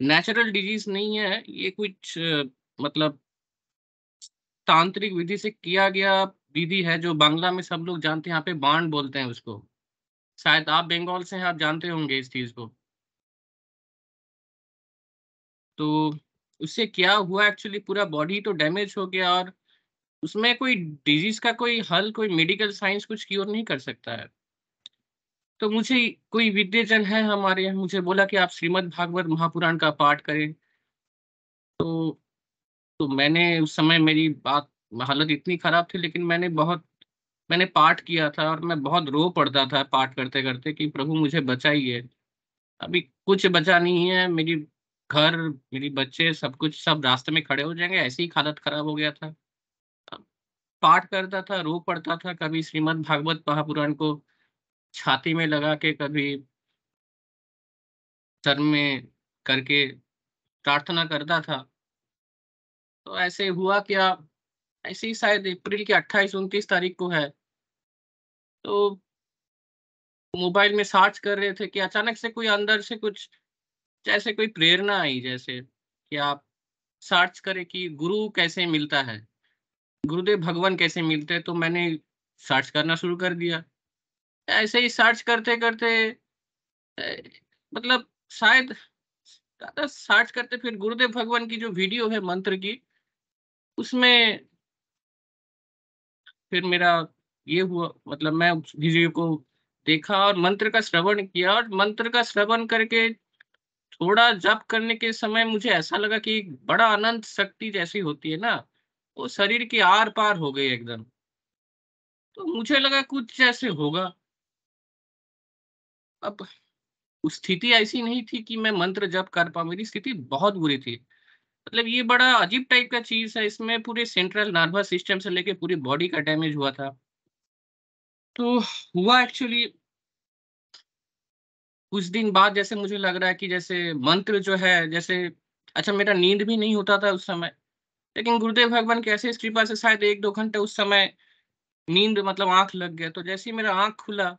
नेचुरल डिजीज नहीं है, ये कुछ मतलब तांत्रिक विधि से किया गया विधि है, जो बांग्ला में सब लोग जानते हैं, यहाँ पे बाण बोलते हैं उसको। शायद आप बंगाल से हैं, आप जानते होंगे इस चीज को। तो उससे क्या हुआ एक्चुअली, पूरा बॉडी तो डैमेज हो गया और उसमें कोई डिजीज का कोई हल, कोई मेडिकल साइंस कुछ क्योर नहीं कर सकता है। तो मुझे कोई विद्यजन है हमारे यहाँ, मुझे बोला कि आप श्रीमद् भागवत महापुराण का पाठ करें। तो मैंने उस समय, मेरी बात हालत इतनी खराब थी, लेकिन मैंने पाठ किया था और मैं बहुत रो पड़ता था पाठ करते करते कि प्रभु मुझे बचाइए। अभी कुछ बचा नहीं है, मेरी घर, मेरी बच्चे, सब कुछ सब रास्ते में खड़े हो जाएंगे, ऐसी ही हालत खराब हो गया था। पाठ करता था, रो पड़ता था, कभी श्रीमद् भागवत महापुराण को छाती में लगा के, कभी सर में करके प्रार्थना करता था। तो ऐसे हुआ क्या, ऐसे ही शायद अप्रैल की 28-29 तारीख को है, तो मोबाइल में सर्च कर रहे थे कि अचानक से कोई अंदर से कुछ जैसे कोई प्रेरणा आई, जैसे कि आप सर्च करें कि गुरु कैसे मिलता है, गुरुदेव भगवान कैसे मिलते हैं। तो मैंने सर्च करना शुरू कर दिया। ऐसे ही सर्च करते करते मतलब शायद ज़्यादा सर्च करते, फिर गुरुदेव भगवान की जो वीडियो है मंत्र की, उसमें फिर मेरा ये हुआ, मतलब मैं उस वीडियो को देखा और मंत्र का श्रवण किया, और मंत्र का श्रवण करके थोड़ा जप करने के समय मुझे ऐसा लगा कि एक बड़ा अनंत शक्ति जैसी होती है ना, वो शरीर के आर पार हो गई एकदम। तो मुझे लगा कुछ जैसे होगा। अब उस स्थिति ऐसी नहीं थी कि मैं मंत्र जप कर पाऊँ, मेरी स्थिति बहुत बुरी थी। मतलब ये बड़ा अजीब टाइप का चीज़ है, इसमें पूरे सेंट्रल नर्वस सिस्टम से लेके पूरी बॉडी का डैमेज हुआ था। तो हुआ एक्चुअली कुछ दिन बाद, जैसे मुझे लग रहा है कि जैसे मंत्र जो है, जैसे अच्छा मेरा नींद भी नहीं होता था उस समय, लेकिन गुरुदेव भगवान की ऐसी कृपा से शायद 1-2 घंटे उस समय नींद, मतलब आँख लग गया। तो जैसे ही मेरा आँख खुला,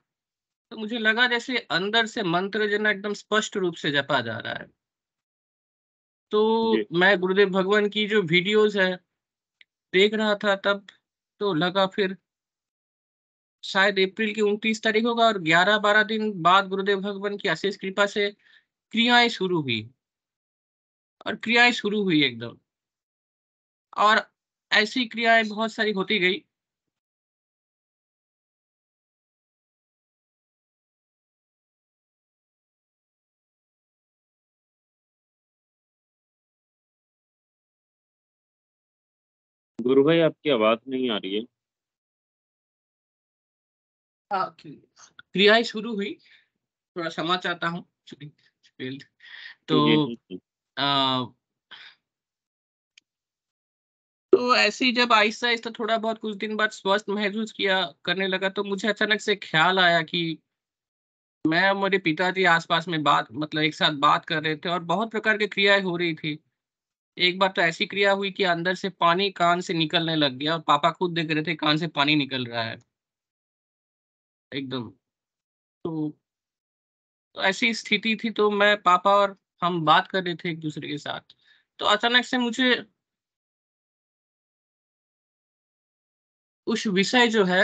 तो मुझे लगा जैसे अंदर से मंत्र जो है ना एकदम स्पष्ट रूप से जपा जा रहा है। तो जी। मैं गुरुदेव भगवान की जो वीडियोज़ है देख रहा था तब, तो लगा फिर शायद अप्रैल की 29 तारीख होगा, और 11-12 दिन बाद गुरुदेव भगवान की अशेष कृपा से क्रियाएं शुरू हुई, और क्रियाएं शुरू हुई एकदम, और ऐसी क्रियाएं बहुत सारी होती गई। गुरु भाई आपकी आवाज नहीं आ रही है। क्रियाएं शुरू हुई, थोड़ा क्षमा चाहता हूँ। तो जी। तो ऐसे ही जब आहिस्ता आहिस्ता थोड़ा बहुत कुछ दिन बाद स्वस्थ महसूस किया करने लगा, तो मुझे अचानक से ख्याल आया कि मैं और मेरे पिताजी आसपास में बात मतलब एक साथ बात कर रहे थे, और बहुत प्रकार की क्रियाएं हो रही थी। एक बार तो ऐसी क्रिया हुई कि अंदर से पानी कान से निकलने लग गया, और पापा खुद देख रहे थे कान से पानी निकल रहा है एकदम। तो ऐसी स्थिति थी, तो मैं पापा और हम बात कर रहे थे एक दूसरे के साथ, तो अचानक से मुझे उस विषय जो है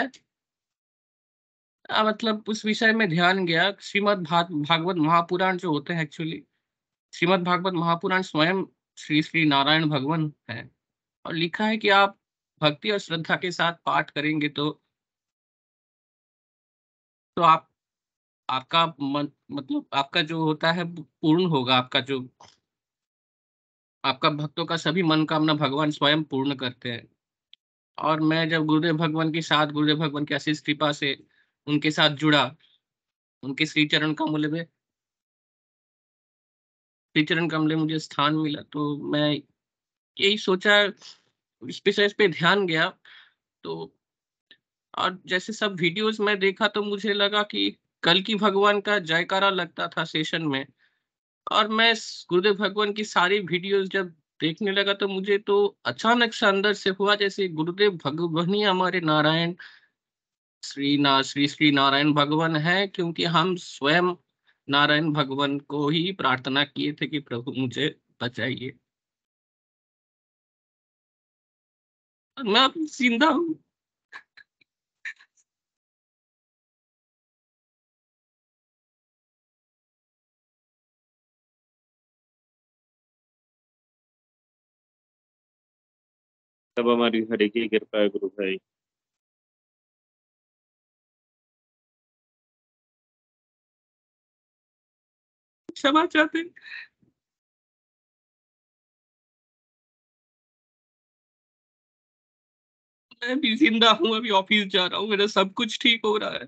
मतलब उस विषय में ध्यान गया। भागवत महापुराण जो होते हैं, एक्चुअली श्रीमद् भागवत महापुराण स्वयं श्री श्री नारायण भगवान है, और लिखा है कि आप भक्ति और श्रद्धा के साथ पाठ करेंगे तो आपका मन मतलब आपका जो होता है पूर्ण होगा। आपका भक्तों का सभी मनोकामना भगवान स्वयं पूर्ण करते हैं। और मैं जब गुरुदेव भगवान की अशीष कृपा से उनके साथ जुड़ा, उनके श्री चरण कमले मुझे स्थान मिला, तो मैं यही सोचा, इस विषय पे ध्यान गया। तो और जैसे सब वीडियोस में देखा, तो मुझे लगा कि कल की भगवान का जयकारा लगता था सेशन में, और मैं गुरुदेव भगवान की सारी वीडियोस जब देखने लगा, तो मुझे तो अचानक से अंदर से हुआ जैसे गुरुदेव भगवान ही हमारे नारायण श्री श्री नारायण भगवान है, क्योंकि हम स्वयं नारायण भगवान को ही प्रार्थना किए थे कि प्रभु मुझे बचाइए, और मैं अब जिंदा हूँ। सब हमारी हरि की कृपा है गुरु भाई। क्षमा चाहते हैं। मैं भी जिंदा हूँ, अभी ऑफिस जा रहा हूँ, मेरा सब कुछ ठीक हो रहा है,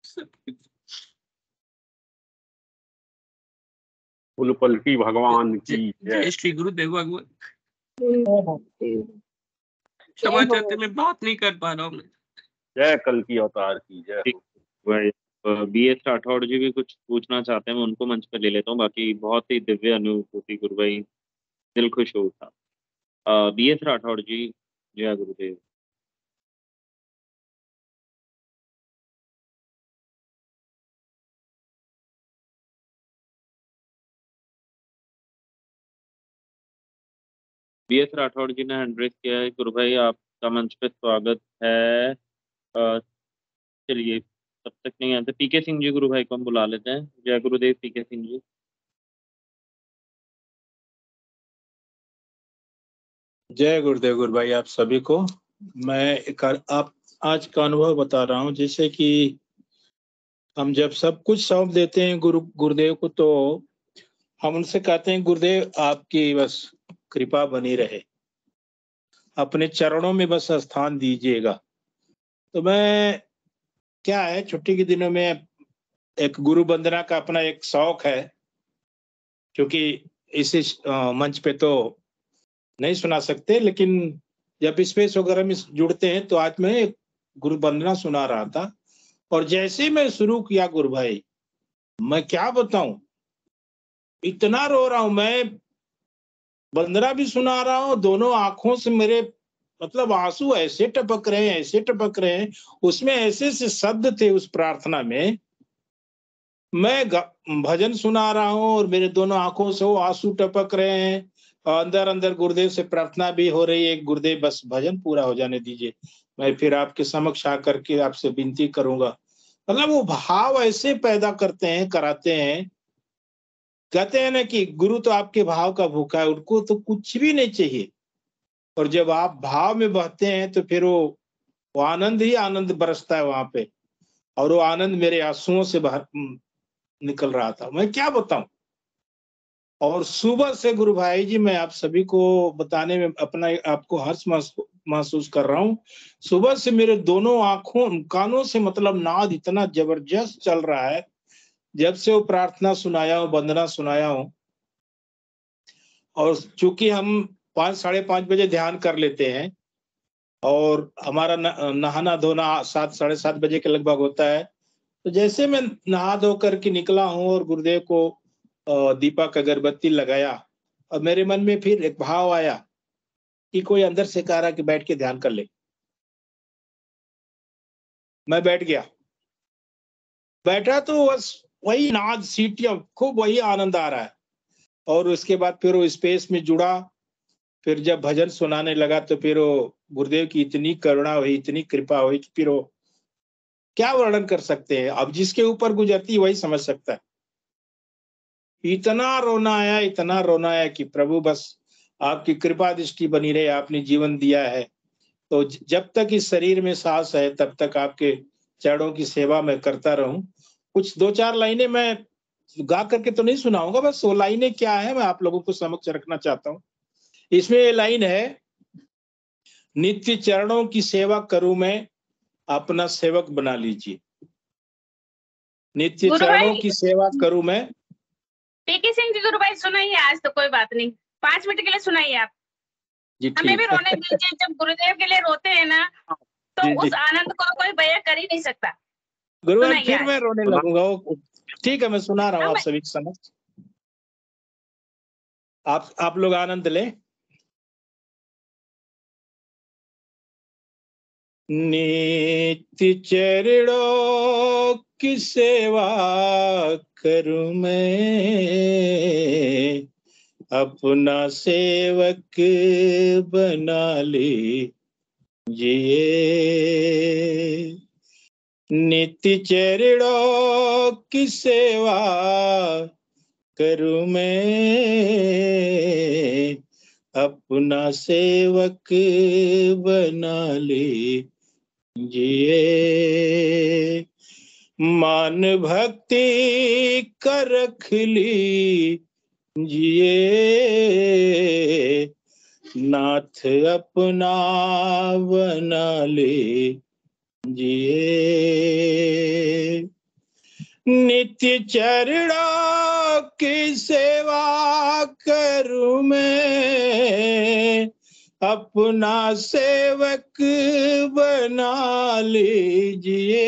सब कुछ। फुल पलटी भगवान की जय जय। श्री गुरुदेव भगवान। क्षमा चाहते, मैं बात नहीं कर पा रहा हूँ। जय कल की अवतार की जय हो। भाई BS राठौड़ जी भी कुछ पूछना चाहते हैं, मैं उनको मंच पे ले लेता हूँ। बाकी बहुत ही दिव्य अनुभूति गुरु भाई, दिल खुश हो उठा। BS राठौड़ जी, जय गुरुदेव। BS राठौड़ जी ने हैंड रेज किया है। गुरु भाई आपका मंच पे स्वागत है। चलिए, तब तक नहीं आते PK सिंह जी, गुरु भाई को हम बुला लेते हैं। जय गुरुदेव PK सिंह जी। जय गुरुदेव गुरु भाई आप सभी को। मैं आप आज का अनुभव बता रहा हूँ। जैसे कि हम जब सब कुछ सौंप देते हैं गुरुदेव को, तो हम उनसे कहते हैं गुरुदेव आपकी बस कृपा बनी रहे, अपने चरणों में बस स्थान दीजिएगा। तो मैं क्या है, छुट्टी के दिनों में एक गुरु वंदना का अपना एक शौक है, क्योंकि इसी मंच पे तो नहीं सुना सकते, लेकिन जब स्पेस वगैरह में जुड़ते हैं तो आज मैं गुरु वंदना सुना रहा था। और जैसे मैं शुरू किया गुरु भाई, मैं क्या बताऊं, इतना रो रहा हूं मैं। वंदना भी सुना रहा हूं, दोनों आंखों से मेरे मतलब आंसू ऐसे टपक रहे हैं। उसमें ऐसे से शब्द थे उस प्रार्थना में। मैं भजन सुना रहा हूं और मेरे दोनों आंखों से वो आंसू टपक रहे हैं। अंदर अंदर गुरुदेव से प्रार्थना भी हो रही है, गुरुदेव बस भजन पूरा हो जाने दीजिए। मैं फिर आपके समक्ष आकर के आपसे विनती करूंगा। मतलब वो भाव ऐसे पैदा करते हैं, कराते हैं। कहते हैं ना कि गुरु तो आपके भाव का भूखा है, उनको तो कुछ भी नहीं चाहिए। और जब आप भाव में बहते हैं तो फिर वो आनंद ही आनंद बरसता है वहां पे। और वो आनंद मेरे आंसुओं से निकल रहा था, मैं क्या बताऊं। और सुबह से गुरु भाई जी मैं आप सभी को बताने में अपना आपको हर्ष महसूस कर रहा हूँ। सुबह से मेरे दोनों आंखों कानों से मतलब नाद इतना जबरदस्त चल रहा है। जब से वो प्रार्थना सुनाया हूँ, वंदना सुनाया हूँ, और चूंकि हम 5 साढ़े 5 बजे ध्यान कर लेते हैं और हमारा नहाना धोना 7 साढ़े 7 बजे के लगभग होता है। तो जैसे मैं नहा धो करके निकला हूँ और गुरुदेव को दीपक अगरबत्ती लगाया, और मेरे मन में फिर एक भाव आया कि कोई अंदर से कह रहा कि बैठ के ध्यान कर ले। मैं बैठ गया, बैठा तो बस वही नाद सीटियां, खूब वही आनंद आ रहा है। और उसके बाद फिर वो स्पेस में जुड़ा। फिर जब भजन सुनाने लगा तो फिर वो गुरुदेव की इतनी करुणा हुई, इतनी कृपा हुई कि फिर वो क्या वर्णन कर सकते हैं। अब जिसके ऊपर गुजरती वही समझ सकता है। इतना रोना आया, इतना रोना आया कि प्रभु बस आपकी कृपा दृष्टि बनी रहे। आपने जीवन दिया है तो जब तक इस शरीर में सांस है तब तक आपके चरणों की सेवा मैं करता रहूं। कुछ 2-4 लाइनें मैं गा करके तो नहीं सुनाऊंगा, बस वो लाइनें क्या है मैं आप लोगों को समक्ष रखना चाहता हूँ। इसमें ये लाइन है, नित्य चरणों की सेवा करूं मैं, अपना सेवक बना लीजिए। नित्य गुरु चरणों भाई, की सेवा करूं मैं। पीके सिंह जी गुरु भाई सुनाइए, आज तो कोई बात नहीं, 5 मिनट के लिए सुनाइए आप। जी हमें भी ठीक रोने दीजिए। जब गुरुदेव के लिए रोते हैं ना तो जी उस जी आनंद को कोई बयां कर ही नहीं सकता। गुरुवार सुनाइए फिर आज। मैं रोने लगूंगा। वो ठीक है, मैं सुना रहा हूँ आप सभी के समक्ष। आप लोग आनंद लें। नित्य चरणों की सेवा करूं मैं, अपना सेवक बना लीजिए। नित्य चरणों की सेवा करूं मैं, अपना सेवक बना लीजिए। मान भक्ति कर रख लीजिए, नाथ अपना बना लीजिए। नित्य चरणों की सेवा करूं मैं, अपना सेवक बना लीजिए।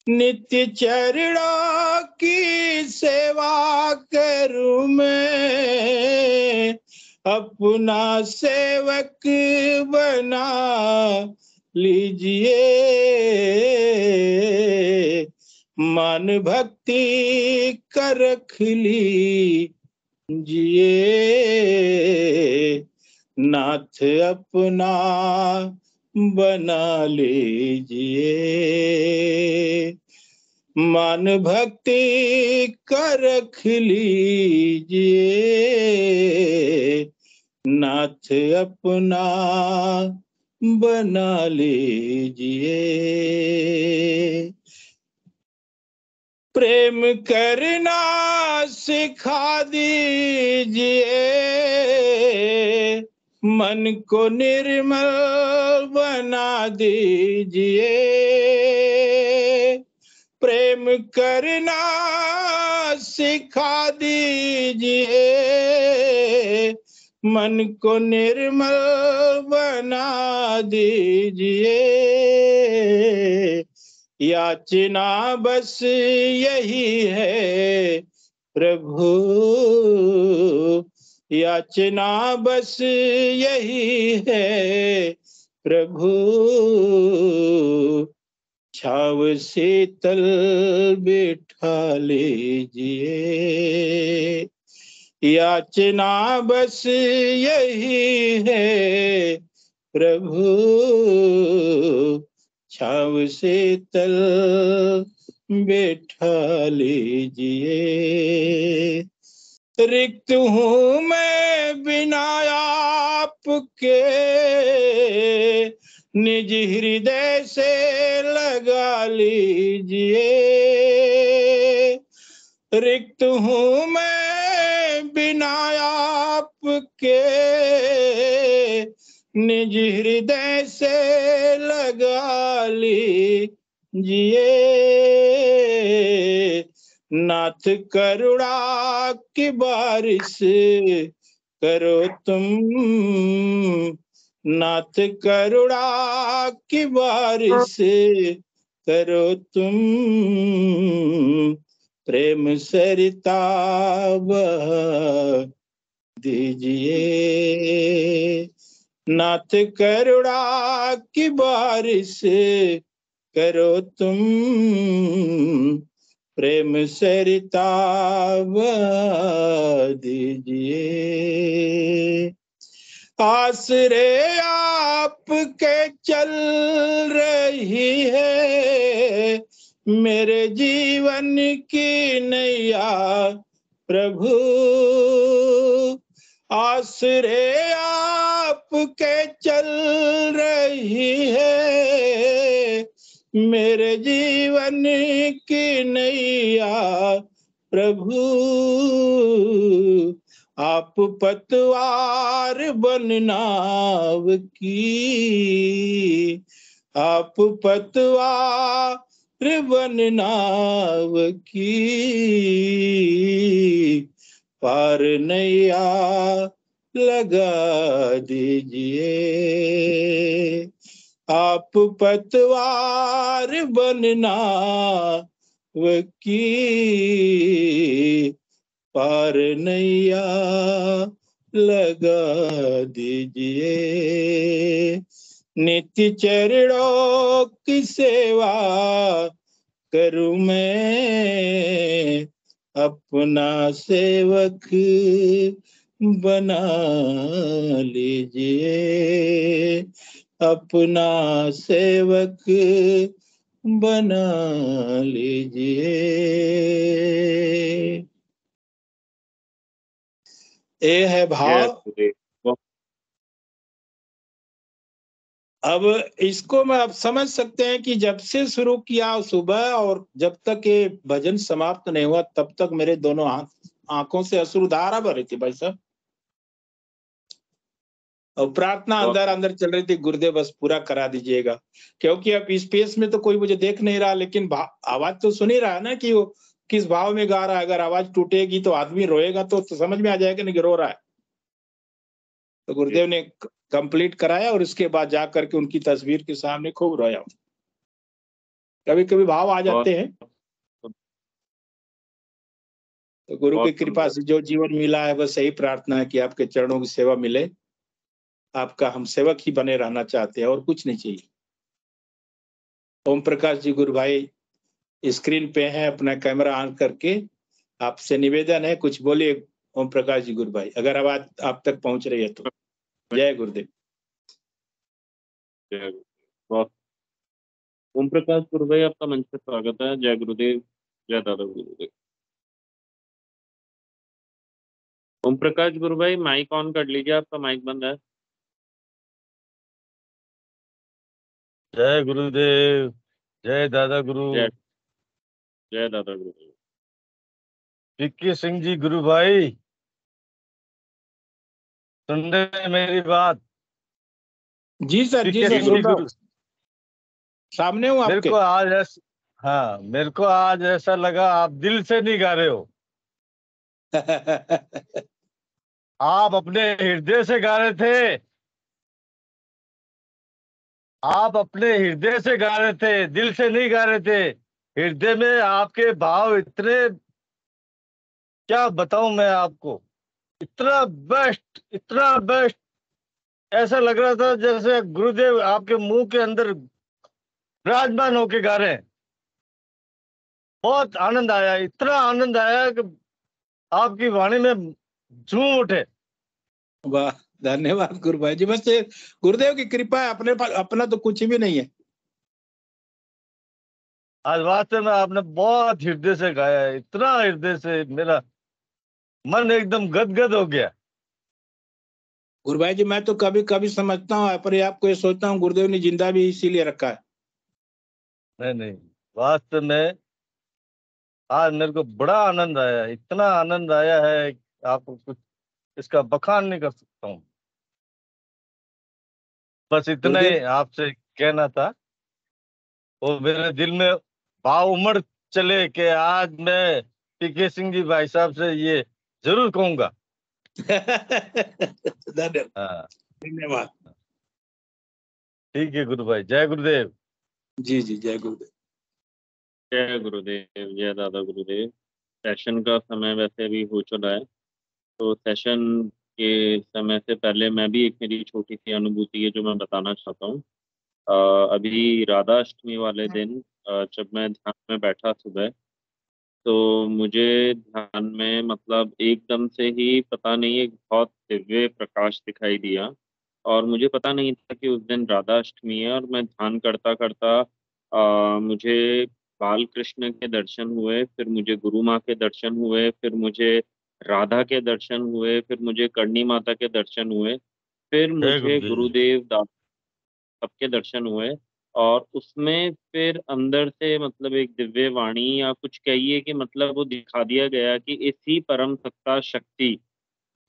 नित्य चरणों की सेवा करूं मैं, अपना सेवक बना लीजिए। मन भक्ति कर रख लीजिए, नाथ अपना बना लीजिए। मन भक्ति कर रख लीजिए, नाथ अपना बना लीजिए। प्रेम करना सिखा दीजिए, मन को निर्मल बना दीजिए। प्रेम करना सिखा दीजिए, मन को निर्मल बना दीजिए। याचना बस यही है प्रभु, याचना बस यही है प्रभु, छाव शीतल बिठा लीजिए। याचना बस यही है प्रभु छाव से तल बैठा लीजिए। रिक्त हूँ मैं बिना आपके, निज हृदय से लगा लीजिए। रिक्त हूँ मैं बिना आपके, निज हृदय से लगा लीजिए। नाथ करुणा की बारिश करो तुम, नाथ करुणा की बारिश करो तुम। प्रेम सरिता बहा दीजिए। नाथ करुणा की बारिश करो तुम, प्रेम सरिता बहा दीजिए। आसरे आपके चल रही है मेरे जीवन की नैया प्रभु। आसरे आपके चल रही है मेरे जीवन की नैया प्रभु। आप पतवार बन नाव की, आप पतवार बन नाव की। पार नैया लगा दीजिए। आप पतवार बन नाव की, पार नैया लगा दीजिए। नित्य चरणों की सेवा करूं मैं, अपना सेवक बना लीजिए। अपना सेवक बना लीजिए। ये है भाव। अब इसको मैं अब समझ सकते हैं कि जब से शुरू किया सुबह और जब तक ये भजन समाप्त नहीं हुआ तब तक मेरे दोनों आंखों से अश्रुधारा भरी थी भाई साहब। और प्रार्थना अंदर अंदर चल रही थी, गुरुदेव बस पूरा करा दीजिएगा। क्योंकि अब इस स्पेस में तो कोई मुझे देख नहीं रहा, लेकिन आवाज तो सुन ही रहा है ना कि वो किस भाव में गा रहा है। अगर आवाज टूटेगी तो आदमी रोएगा तो समझ में आ जाएगा नहीं कि रो रहा है। तो गुरुदेव ने कंप्लीट कराया और उसके बाद जा करके उनकी तस्वीर के सामने खूब रोया। कभी कभी भाव आ जाते हैं। तो गुरु की कृपा से जो जीवन मिला है बस यही प्रार्थना है कि आपके चरणों की सेवा मिले। आपका हम सेवक ही बने रहना चाहते हैं और कुछ नहीं चाहिए। ओम प्रकाश जी गुरु भाई स्क्रीन पे हैं, अपना कैमरा ऑन करके आपसे निवेदन है कुछ बोलिए। ओम प्रकाश जी गुरु भाई, अगर आवाज आप तक पहुंच रही है तो। जय गुरुदेव। जय गुरुदेव। ओम प्रकाश गुरु भाई आपका मंच पर स्वागत है। जय गुरुदेव। जय दादा गुरुदेव। ओम प्रकाश गुरु भाई माइक ऑन कर लीजिए, आपका माइक बंद है। जय गुरुदेव। जय दादा गुरु। जय दादा गुरुदेव। विक्की सिंह जी गुरु भाई, सुन रहे मेरी बात? जी सर, जी सर, सुन रहा हूं। सामने हूं आपके। मेरे को आज ऐसा लगा आप दिल से नहीं गा रहे हो। आप अपने हृदय से गा रहे थे। आप अपने हृदय से गा रहे थे, दिल से नहीं गा रहे थे। हृदय में आपके भाव इतने, क्या बताऊं मैं आपको, इतना बेस्ट, इतना बेस्ट। ऐसा लग रहा था जैसे गुरुदेव आपके मुंह के अंदर विराजमान होके गा रहे हैं। बहुत आनंद आया, इतना आनंद आया कि आपकी वाणी में झूम उठे। वाह, धन्यवाद गुरु भाई जी। बस गुरुदेव की कृपा है, अपना तो कुछ भी नहीं है। आज वास्तव में आपने बहुत हृदय से गाया है, इतना हृदय से मेरा मन एकदम गदगद हो गया। गुरु भाई जी मैं तो कभी कभी समझता हूँ पर आपको ये सोचता हूँ गुरुदेव ने जिंदा भी इसीलिए रखा है। नहीं, वास्तव में आज मेरे को बड़ा आनंद आया, इतना आनंद आया है आपको कुछ इसका बखान नहीं कर सकता हूँ। बस इतना ही आपसे कहना था, और मेरे दिल में भाव उमड़ चले कि आज मैं पीके सिंह जी भाई साहब से ये जरूर कहूंगा। धन्यवाद। ठीक है गुरु भाई, जय गुरुदेव। जी जी जय गुरुदेव। जय गुरुदेव, जय दादा गुरुदेव। सेशन का समय वैसे भी हो चुका है, तो सेशन के समय से पहले मैं भी एक मेरी छोटी सी अनुभूति है जो मैं बताना चाहता हूँ। अभी राधा अष्टमी वाले दिन जब मैं ध्यान में बैठा सुबह, तो मुझे ध्यान में मतलब एकदम से ही पता नहीं एक बहुत दिव्य प्रकाश दिखाई दिया, और मुझे पता नहीं था कि उस दिन राधा अष्टमी है। और मैं ध्यान करता करता मुझे बाल कृष्ण के दर्शन हुए, फिर मुझे गुरु माँ के दर्शन हुए, फिर मुझे राधा के दर्शन हुए, फिर मुझे करणी माता के दर्शन हुए, फिर मुझे गुरुदेव दादा सबके दर्शन हुए। और उसमें फिर अंदर से मतलब एक दिव्य वाणी या कुछ कहिए कि मतलब वो दिखा दिया गया कि इसी परम सत्ता शक्ति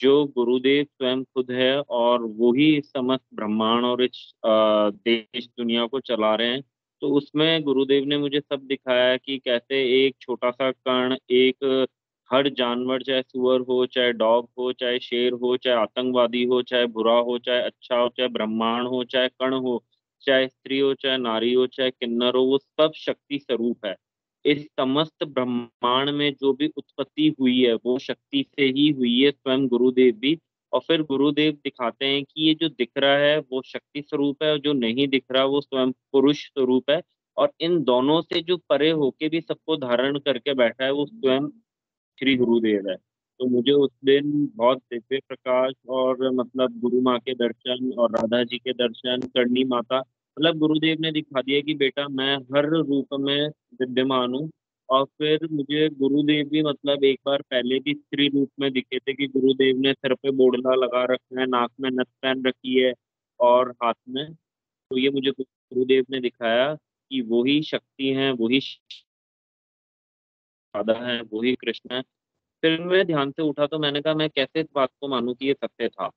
जो गुरुदेव स्वयं खुद है, और वो ही इस समस्त ब्रह्मांड और इस देश दुनिया को चला रहे हैं। तो उसमें गुरुदेव ने मुझे सब दिखाया कि कैसे एक छोटा सा कण, एक हर जानवर, चाहे सुअर हो, चाहे डॉग हो, चाहे शेर हो, चाहे आतंकवादी हो, चाहे बुरा हो, चाहे अच्छा हो, चाहे ब्रह्मांड हो, चाहे कण हो, चाहे स्त्री हो, चाहे नारी हो, चाहे किन्नर हो, वो सब शक्ति स्वरूप है। इस समस्त ब्रह्मांड में जो भी उत्पत्ति हुई है वो शक्ति से ही हुई है, स्वयं गुरुदेव भी। और फिर गुरुदेव दिखाते हैं कि ये जो दिख रहा है वो शक्ति स्वरूप है, और जो नहीं दिख रहा वो स्वयं पुरुष स्वरूप है। और इन दोनों से जो परे होके भी सबको धारण करके बैठा है वो स्वयं श्री गुरुदेव है। तो मुझे उस दिन बहुत दिव्य प्रकाश और मतलब गुरु माँ के दर्शन और राधा जी के दर्शन, करणी माता, मतलब गुरुदेव ने दिखा दिया कि बेटा मैं हर रूप में विद्यमान हूँ। और फिर मुझे गुरुदेव भी मतलब एक बार पहले भी स्त्री रूप में दिखे थे कि गुरुदेव ने सिर पे बोड़ला लगा रखा है, नाक में नथ पहन रखी है और हाथ में। तो ये मुझे गुरुदेव ने दिखाया कि वही शक्ति है, वही राधा है, वही कृष्ण है। फिर मैं ध्यान से उठा तो मैंने कहा मैं कैसे इस बात को मानूं कि ये सत्य था।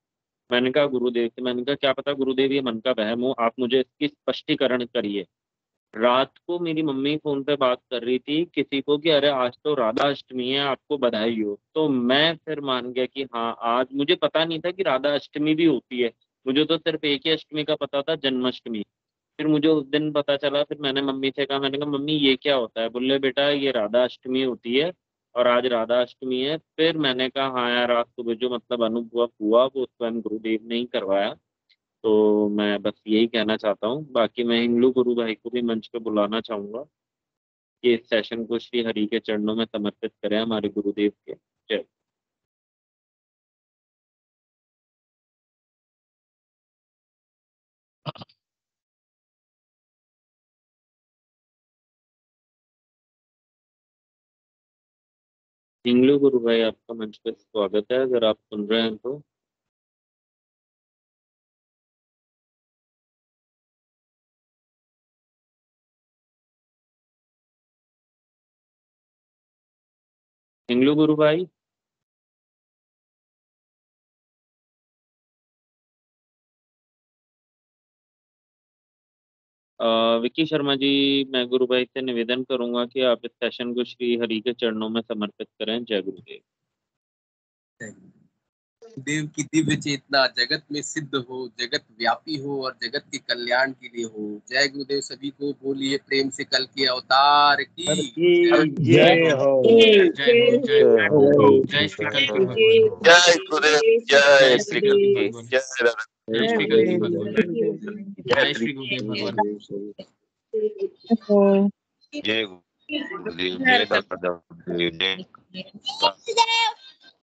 मैंने कहा गुरुदेव से, मैंने कहा क्या पता गुरुदेव ये मन का वहम हो, आप मुझे इसकी स्पष्टीकरण करिए। रात को मेरी मम्मी फोन पे बात कर रही थी किसी को कि अरे आज तो राधा अष्टमी है, आपको बधाई हो। तो मैं फिर मान गया कि हाँ आज, मुझे पता नहीं था कि राधा अष्टमी भी होती है, मुझे तो सिर्फ एक ही अष्टमी का पता था, जन्माष्टमी। फिर मुझे उस दिन पता चला, फिर मैंने मम्मी से कहा, मैंने कहा मम्मी ये क्या होता है? बोले बेटा ये राधा अष्टमी होती है, और आज राधा अष्टमी है। फिर मैंने कहा हाँ यार, आज सुबह जो मतलब अनुभव हुआ वो स्वयं गुरुदेव ने ही करवाया। तो मैं बस यही कहना चाहता हूँ। बाकी मैं हिंगलू गुरु भाई को भी मंच पे बुलाना चाहूंगा कि इस सेशन को श्री हरि के चरणों में समर्पित करें हमारे गुरुदेव के। जय। हिंगलू गुरु भाई आपका मंच पे स्वागत है, अगर आप सुन रहे हैं तो। हिंगलू गुरु भाई। विक्की शर्मा जी, मैं गुरु भाई से निवेदन करूंगा कि आप इस सेशन को श्री हरि के चरणों में समर्पित करें। जय गुरुदेव। देव की दिव्य चेतना जगत में सिद्ध हो, जगत व्यापी हो और जगत के कल्याण के लिए हो। जय गुरुदेव। सभी को बोलिए प्रेम से कल के अवतार की जय हो। जय श्री कल की भगवान। जय गुरुदेव, जय श्री कल की कृष्ण, भगवान। जय राधा। जय श्री कल की भगवान। जय श्री गुरुदेव भगवान। जय गुरुदेव, जय दादा, जय